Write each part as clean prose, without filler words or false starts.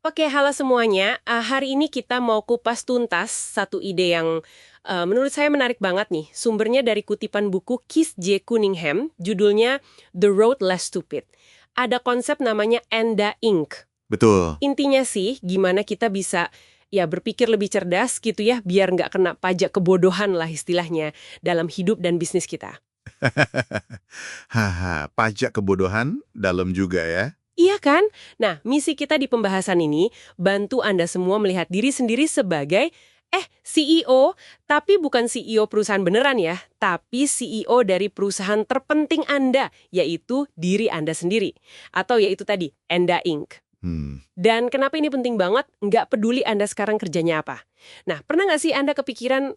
Oke, halo semuanya. Hari ini kita mau kupas tuntas satu ide yang menurut saya menarik banget nih. Sumbernya dari kutipan buku Keith J. Cunningham, judulnya The Road Less Stupid. Ada konsep namanya Enda Inc. Betul. Intinya sih, gimana kita bisa ya berpikir lebih cerdas gitu ya, biar nggak kena pajak kebodohan lah istilahnya dalam hidup dan bisnis kita. Haha, pajak kebodohan dalam juga ya. Iya kan? Nah, misi kita di pembahasan ini bantu Anda semua melihat diri sendiri sebagai CEO, tapi bukan CEO perusahaan beneran ya, tapi CEO dari perusahaan terpenting Anda, yaitu diri Anda sendiri. Atau yaitu tadi, Enda Inc. Hmm. Dan kenapa ini penting banget? Nggak peduli Anda sekarang kerjanya apa. Nah, pernah nggak sih Anda kepikiran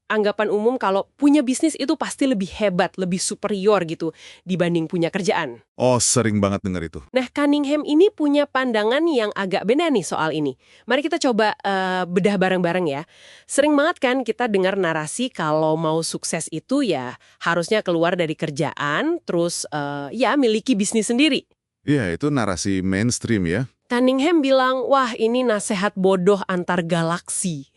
anggapan umum kalau punya bisnis itu pasti lebih hebat, lebih superior gitu dibanding punya kerjaan? Oh, sering banget dengar itu. Nah, Cunningham ini punya pandangan yang agak beda nih soal ini. Mari kita coba bedah bareng-bareng ya. Sering banget kan kita dengar narasi kalau mau sukses itu ya harusnya keluar dari kerjaan, terus ya miliki bisnis sendiri. Iya, itu narasi mainstream ya. Cunningham bilang, wah ini nasehat bodoh antar galaksi.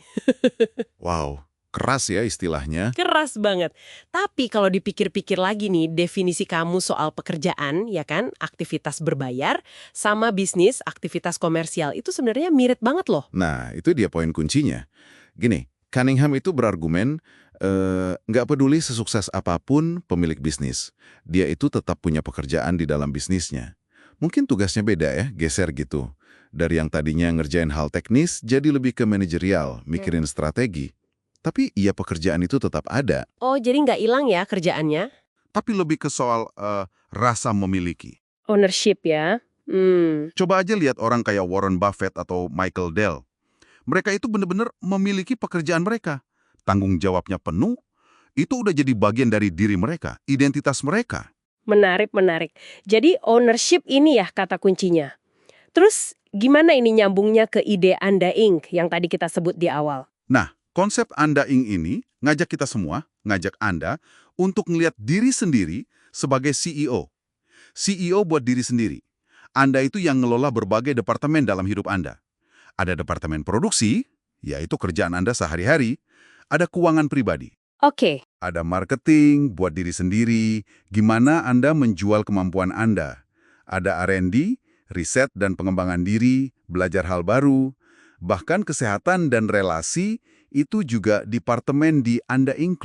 Wow, keras ya istilahnya. Keras banget. Tapi kalau dipikir-pikir lagi nih, definisi kamu soal pekerjaan, ya kan, aktivitas berbayar, sama bisnis, aktivitas komersial, itu sebenarnya mirip banget loh. Nah, itu dia poin kuncinya. Gini, Cunningham itu berargumen, nggak peduli sesukses apapun pemilik bisnis, dia itu tetap punya pekerjaan di dalam bisnisnya. Mungkin tugasnya beda ya, geser gitu. Dari yang tadinya ngerjain hal teknis, jadi lebih ke manajerial, mikirin strategi. Tapi iya pekerjaan itu tetap ada, Oh, jadi nggak hilang ya kerjaannya? tapi lebih ke soal rasa memiliki. Ownership ya? Coba aja lihat orang kayak Warren Buffett atau Michael Dell. Mereka itu benar-benar memiliki pekerjaan mereka. Tanggung jawabnya penuh, itu udah jadi bagian dari diri mereka, identitas mereka. Menarik, menarik. Jadi ownership ini ya kata kuncinya. Terus gimana ini nyambungnya ke ide Anda Inc. yang tadi kita sebut di awal? Nah, konsep Anda ini ngajak kita semua, ngajak Anda untuk ngelihat diri sendiri sebagai CEO. CEO buat diri sendiri. Anda itu yang ngelola berbagai departemen dalam hidup Anda. Ada departemen produksi, yaitu kerjaan Anda sehari-hari. Ada keuangan pribadi. Oke, Ada marketing buat diri sendiri, gimana Anda menjual kemampuan Anda. Ada R&D, riset dan pengembangan diri, belajar hal baru. Bahkan kesehatan dan relasi itu juga departemen di Anda Inc.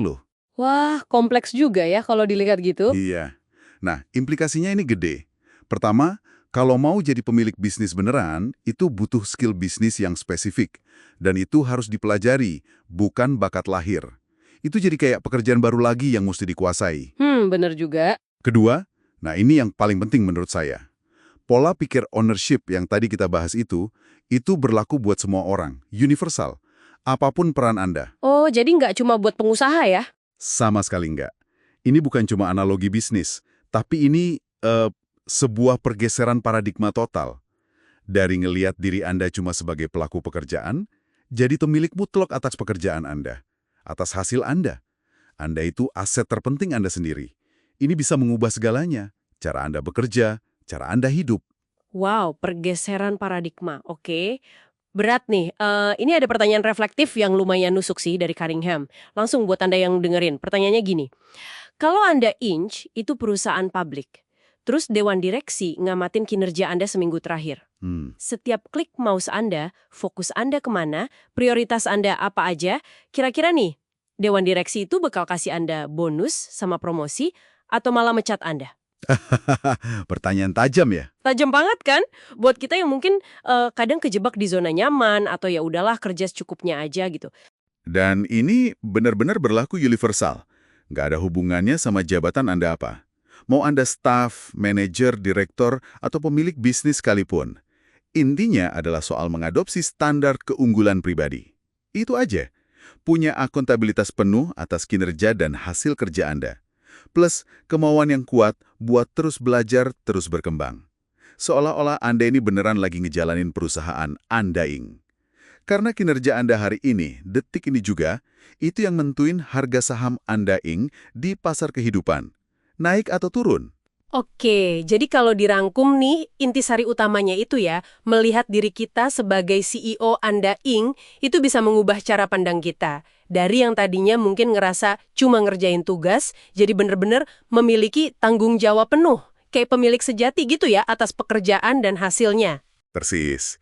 wah kompleks juga ya kalau dilihat gitu. Iya. Nah, implikasinya ini gede. Pertama, kalau mau jadi pemilik bisnis beneran, itu butuh skill bisnis yang spesifik. Dan itu harus dipelajari, bukan bakat lahir. Itu jadi kayak pekerjaan baru lagi yang mesti dikuasai. Bener juga. Kedua, nah ini yang paling penting menurut saya. Pola pikir ownership yang tadi kita bahas itu berlaku buat semua orang, universal. Apapun peran Anda, Oh, jadi nggak cuma buat pengusaha ya? sama sekali enggak. Ini bukan cuma analogi bisnis, tapi ini sebuah pergeseran paradigma total. Dari ngeliat diri Anda cuma sebagai pelaku pekerjaan, jadi pemilik mutlak atas pekerjaan Anda, atas hasil Anda. Anda itu aset terpenting Anda sendiri. Ini bisa mengubah segalanya, cara Anda bekerja, cara Anda hidup. Wow, pergeseran paradigma. Oke. Berat nih. Ini ada pertanyaan reflektif yang lumayan nusuk sih dari Cunningham. Langsung buat Anda yang dengerin. Pertanyaannya gini. Kalau Anda Inch, itu perusahaan publik. Terus Dewan Direksi ngamatin kinerja Anda seminggu terakhir. Hmm. Setiap klik mouse Anda, fokus Anda kemana, prioritas Anda apa aja, kira-kira nih, Dewan Direksi itu bakal kasih Anda bonus sama promosi atau malah mecat Anda? Pertanyaan tajam ya? Tajam banget kan? Buat kita yang mungkin kadang kejebak di zona nyaman atau ya udahlah kerja secukupnya aja gitu. Dan ini benar-benar berlaku universal. Nggak ada hubungannya sama jabatan Anda apa. Mau Anda staf, manajer, direktur, atau pemilik bisnis sekalipun. Intinya adalah soal mengadopsi standar keunggulan pribadi. Itu aja. Punya akuntabilitas penuh atas kinerja dan hasil kerja Anda. Plus, kemauan yang kuat buat terus belajar, terus berkembang. Seolah-olah Anda ini beneran lagi ngejalanin perusahaan Anda Inc. Karena kinerja Anda hari ini, detik ini juga, itu yang nentuin harga saham Anda Inc. di pasar kehidupan. Naik atau turun. Oke, jadi kalau dirangkum nih, intisari utamanya itu ya, melihat diri kita sebagai CEO Anda Inc. itu bisa mengubah cara pandang kita. Dari yang tadinya mungkin ngerasa cuma ngerjain tugas, jadi bener-bener memiliki tanggung jawab penuh. Kayak pemilik sejati gitu ya, atas pekerjaan dan hasilnya. Persis.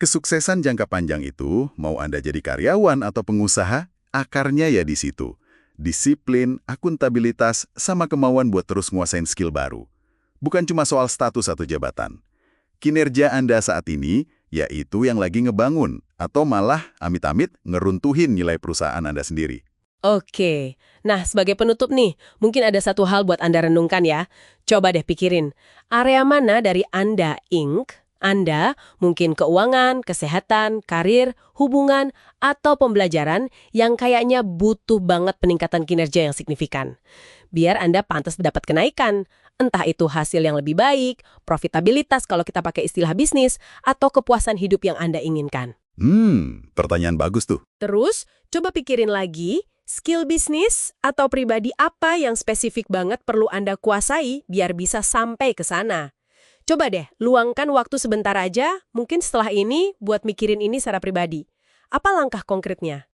Kesuksesan jangka panjang itu, mau Anda jadi karyawan atau pengusaha, akarnya ya di situ. Disiplin, akuntabilitas, sama kemauan buat terus nguasain skill baru. Bukan cuma soal status atau jabatan. Kinerja Anda saat ini, yaitu yang lagi ngebangun, atau malah amit-amit ngeruntuhin nilai perusahaan Anda sendiri. Oke, nah sebagai penutup nih, mungkin ada satu hal buat Anda renungkan ya. Coba deh pikirin, area mana dari Anda Inc., Anda, mungkin keuangan, kesehatan, karir, hubungan, atau pembelajaran yang kayaknya butuh banget peningkatan kinerja yang signifikan. Biar Anda pantas dapat kenaikan, entah itu hasil yang lebih baik, profitabilitas kalau kita pakai istilah bisnis, atau kepuasan hidup yang Anda inginkan. Pertanyaan bagus tuh. Terus, coba pikirin lagi, skill bisnis atau pribadi apa yang spesifik banget perlu Anda kuasai biar bisa sampai ke sana. Coba deh, luangkan waktu sebentar aja, mungkin setelah ini, buat mikirin ini secara pribadi. Apa langkah konkretnya?